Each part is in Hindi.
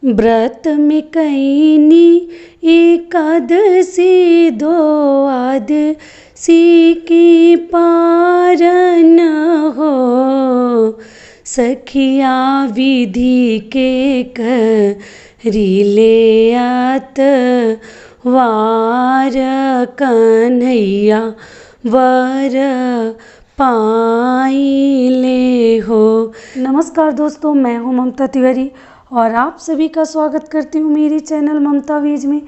व्रत में कैनी एकादशी द्वादशी की पारन हो। सखिया विधि के करीले आत वार कन्हैया वर पाइले हो। नमस्कार दोस्तों, मैं हूं ममता तिवारी और आप सभी का स्वागत करती हूँ मेरी चैनल ममता वीज में।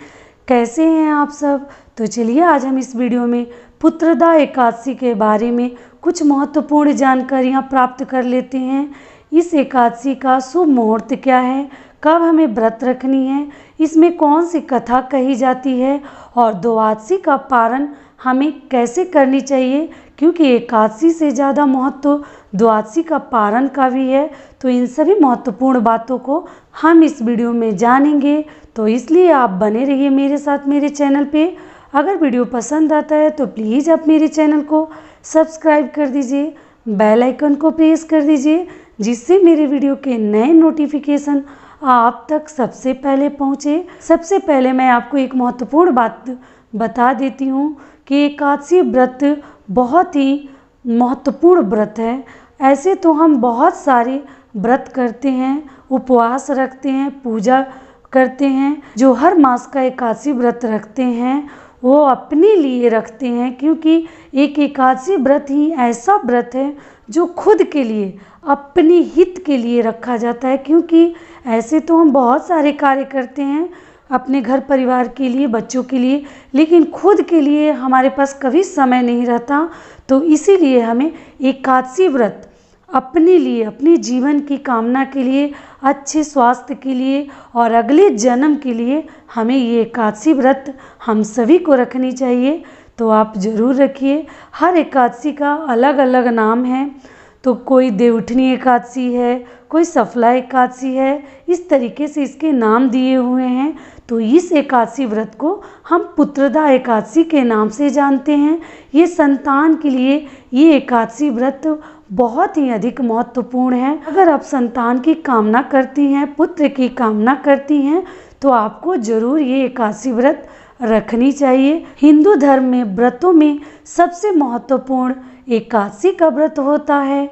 कैसे हैं आप सब? तो चलिए आज हम इस वीडियो में पुत्रदा एकादशी के बारे में कुछ महत्वपूर्ण जानकारियाँ प्राप्त कर लेते हैं। इस एकादशी का शुभ मुहूर्त क्या है, कब हमें व्रत रखनी है, इसमें कौन सी कथा कही जाती है और द्वादशी का पारण हमें कैसे करनी चाहिए, क्योंकि एकादशी से ज़्यादा महत्व द्वादशी का पारण का भी है। तो इन सभी महत्वपूर्ण बातों को हम इस वीडियो में जानेंगे, तो इसलिए आप बने रहिए मेरे साथ मेरे चैनल पे। अगर वीडियो पसंद आता है तो प्लीज़ आप मेरे चैनल को सब्सक्राइब कर दीजिए, बेल आइकन को प्रेस कर दीजिए, जिससे मेरे वीडियो के नए नोटिफिकेशन आप तक सबसे पहले पहुँचे। सबसे पहले मैं आपको एक महत्वपूर्ण बात बता देती हूँ कि एकादशी व्रत बहुत ही महत्वपूर्ण व्रत है। ऐसे तो हम बहुत सारे व्रत करते हैं, उपवास रखते हैं, पूजा करते हैं। जो हर मास का एकादशी व्रत रखते हैं वो अपने लिए रखते हैं, क्योंकि एक एकादशी व्रत ही ऐसा व्रत है जो खुद के लिए, अपने हित के लिए रखा जाता है। क्योंकि ऐसे तो हम बहुत सारे कार्य करते हैं अपने घर परिवार के लिए, बच्चों के लिए, लेकिन खुद के लिए हमारे पास कभी समय नहीं रहता। तो इसीलिए हमें एकादशी व्रत अपने लिए, अपने जीवन की कामना के लिए, अच्छे स्वास्थ्य के लिए और अगले जन्म के लिए हमें ये एकादशी व्रत हम सभी को रखनी चाहिए। तो आप ज़रूर रखिए। हर एकादशी का अलग अलग नाम है, तो कोई देवउठनी एकादशी है, कोई सफला एकादशी है, इस तरीके से इसके नाम दिए हुए हैं। तो इस एकादशी व्रत को हम पुत्रदा एकादशी के नाम से जानते हैं। ये संतान के लिए ये एकादशी व्रत बहुत ही अधिक महत्वपूर्ण है। अगर आप संतान की कामना करती हैं, पुत्र की कामना करती हैं, तो आपको जरूर ये एकादशी व्रत रखनी चाहिए। हिंदू धर्म में व्रतों में सबसे महत्वपूर्ण एकादशी का व्रत होता है।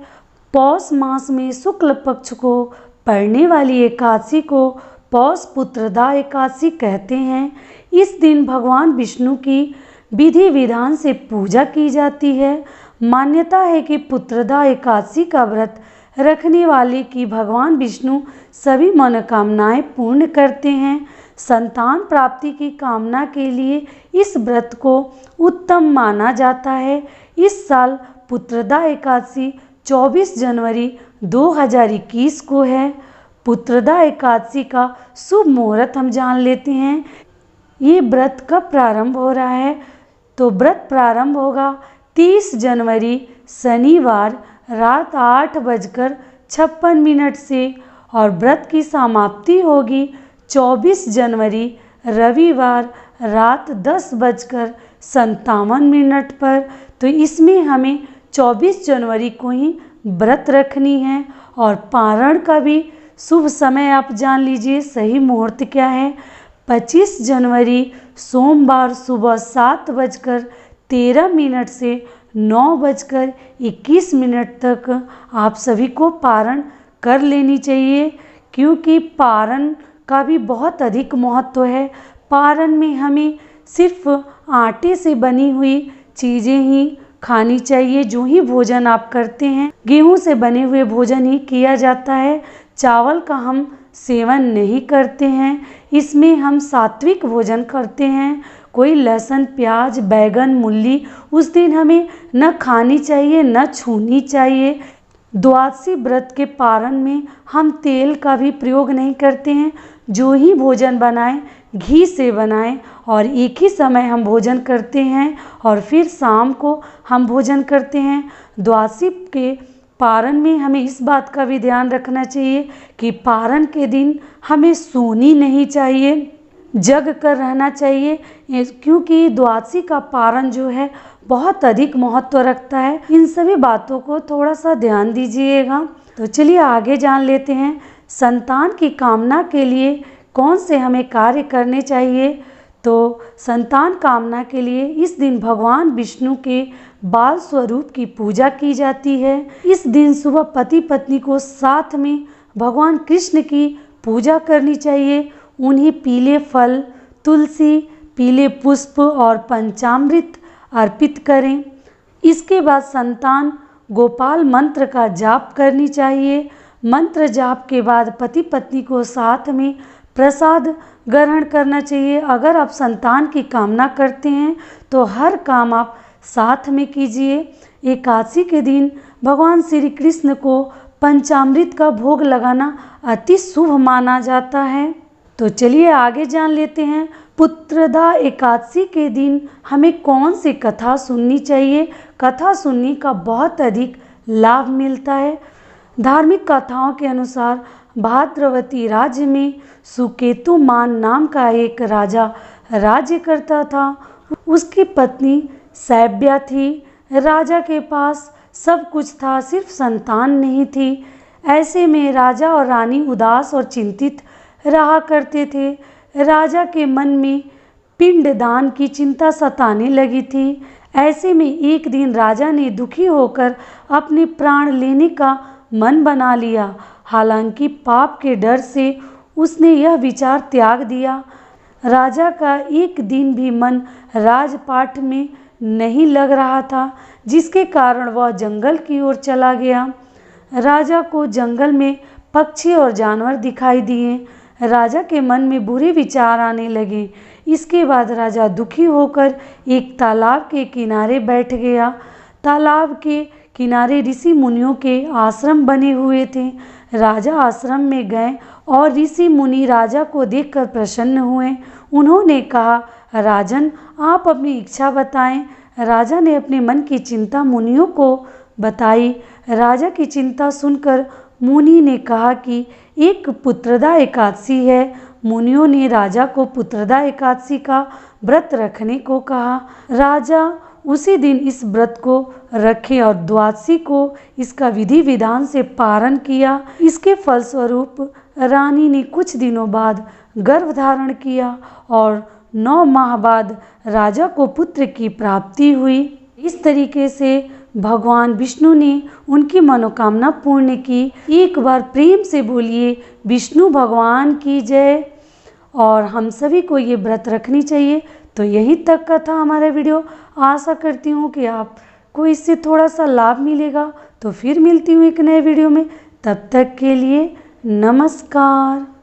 पौष मास में शुक्ल पक्ष को पड़ने वाली एकादशी को पौष पुत्रदा एकादशी कहते हैं। इस दिन भगवान विष्णु की विधि विधान से पूजा की जाती है। मान्यता है कि पुत्रदा एकादशी का व्रत रखने वाले की भगवान विष्णु सभी मनोकामनाएं पूर्ण करते हैं। संतान प्राप्ति की कामना के लिए इस व्रत को उत्तम माना जाता है। इस साल पुत्रदा एकादशी 24 जनवरी 2021 को है। पुत्रदा एकादशी का शुभ मुहूर्त हम जान लेते हैं। ये व्रत कब प्रारंभ हो रहा है? तो व्रत प्रारंभ होगा 30 जनवरी शनिवार रात 8:56 से और व्रत की समाप्ति होगी 24 जनवरी रविवार रात 10:57 पर। तो इसमें हमें 24 जनवरी को ही व्रत रखनी है। और पारण का भी शुभ समय आप जान लीजिए, सही मुहूर्त क्या है। 25 जनवरी सोमवार सुबह 7:13 से 9:21 तक आप सभी को पारण कर लेनी चाहिए, क्योंकि पारण का भी बहुत अधिक महत्व है। पारण में हमें सिर्फ आटे से बनी हुई चीज़ें ही खानी चाहिए। जो ही भोजन आप करते हैं, गेहूं से बने हुए भोजन ही किया जाता है। चावल का हम सेवन नहीं करते हैं। इसमें हम सात्विक भोजन करते हैं। कोई लहसुन, प्याज, बैगन, मूली उस दिन हमें न खानी चाहिए, न छूनी चाहिए। द्वादशी व्रत के पारण में हम तेल का भी प्रयोग नहीं करते हैं। जो ही भोजन बनाएं घी से बनाएं और एक ही समय हम भोजन करते हैं और फिर शाम को हम भोजन करते हैं। द्वादशी के पारण में हमें इस बात का भी ध्यान रखना चाहिए कि पारण के दिन हमें सोनी नहीं चाहिए, जग कर रहना चाहिए, क्योंकि द्वादशी का पारण जो है बहुत अधिक महत्व रखता है। इन सभी बातों को थोड़ा सा ध्यान दीजिएगा। तो चलिए आगे जान लेते हैं संतान की कामना के लिए कौन से हमें कार्य करने चाहिए। तो संतान कामना के लिए इस दिन भगवान विष्णु के बाल स्वरूप की पूजा की जाती है। इस दिन सुबह पति पत्नी को साथ में भगवान कृष्ण की पूजा करनी चाहिए। उन्हें पीले फल, तुलसी, पीले पुष्प और पंचामृत अर्पित करें। इसके बाद संतान गोपाल मंत्र का जाप करनी चाहिए। मंत्र जाप के बाद पति पत्नी को साथ में प्रसाद ग्रहण करना चाहिए। अगर आप संतान की कामना करते हैं तो हर काम आप साथ में कीजिए। एकादशी के दिन भगवान श्री कृष्ण को पंचामृत का भोग लगाना अति शुभ माना जाता है। तो चलिए आगे जान लेते हैं पुत्रदा एकादशी के दिन हमें कौन सी कथा सुननी चाहिए। कथा सुनने का बहुत अधिक लाभ मिलता है। धार्मिक कथाओं के अनुसार भाद्रवती राज्य में सुकेतुमान नाम का एक राजा राज्य करता था। उसकी पत्नी सैब्या थी। राजा के पास सब कुछ था, सिर्फ संतान नहीं थी। ऐसे में राजा और रानी उदास और चिंतित रहा करते थे। राजा के मन में पिंडदान की चिंता सताने लगी थी। ऐसे में एक दिन राजा ने दुखी होकर अपने प्राण लेने का मन बना लिया। हालांकि पाप के डर से उसने यह विचार त्याग दिया। राजा का एक दिन भी मन राजपाट में नहीं लग रहा था, जिसके कारण वह जंगल की ओर चला गया। राजा को जंगल में पक्षी और जानवर दिखाई दिए। राजा के मन में बुरे विचार आने लगे। इसके बाद राजा दुखी होकर एक तालाब के किनारे बैठ गया। तालाब के किनारे ऋषि मुनियों के आश्रम बने हुए थे। राजा आश्रम में गए और ऋषि मुनि राजा को देखकर प्रसन्न हुए। उन्होंने कहा, राजन, आप अपनी इच्छा बताएं। राजा ने अपने मन की चिंता मुनियों को बताई। राजा की चिंता सुनकर मुनि ने कहा कि एक पुत्रदा एकादशी है। मुनियों ने राजा को पुत्रदा एकादशी का व्रत रखने को कहा। राजा उसी दिन इस व्रत को रखे और द्वादशी को इसका विधि विधान से पारण किया। इसके फलस्वरूप रानी ने कुछ दिनों बाद गर्भ धारण किया और 9 माह बाद राजा को पुत्र की प्राप्ति हुई। इस तरीके से भगवान विष्णु ने उनकी मनोकामना पूर्ण की। एक बार प्रेम से बोलिए विष्णु भगवान की जय। और हम सभी को ये व्रत रखनी चाहिए। तो यहीं तक का था हमारा वीडियो। आशा करती हूँ कि आपको इससे थोड़ा सा लाभ मिलेगा। तो फिर मिलती हूँ एक नए वीडियो में। तब तक के लिए नमस्कार।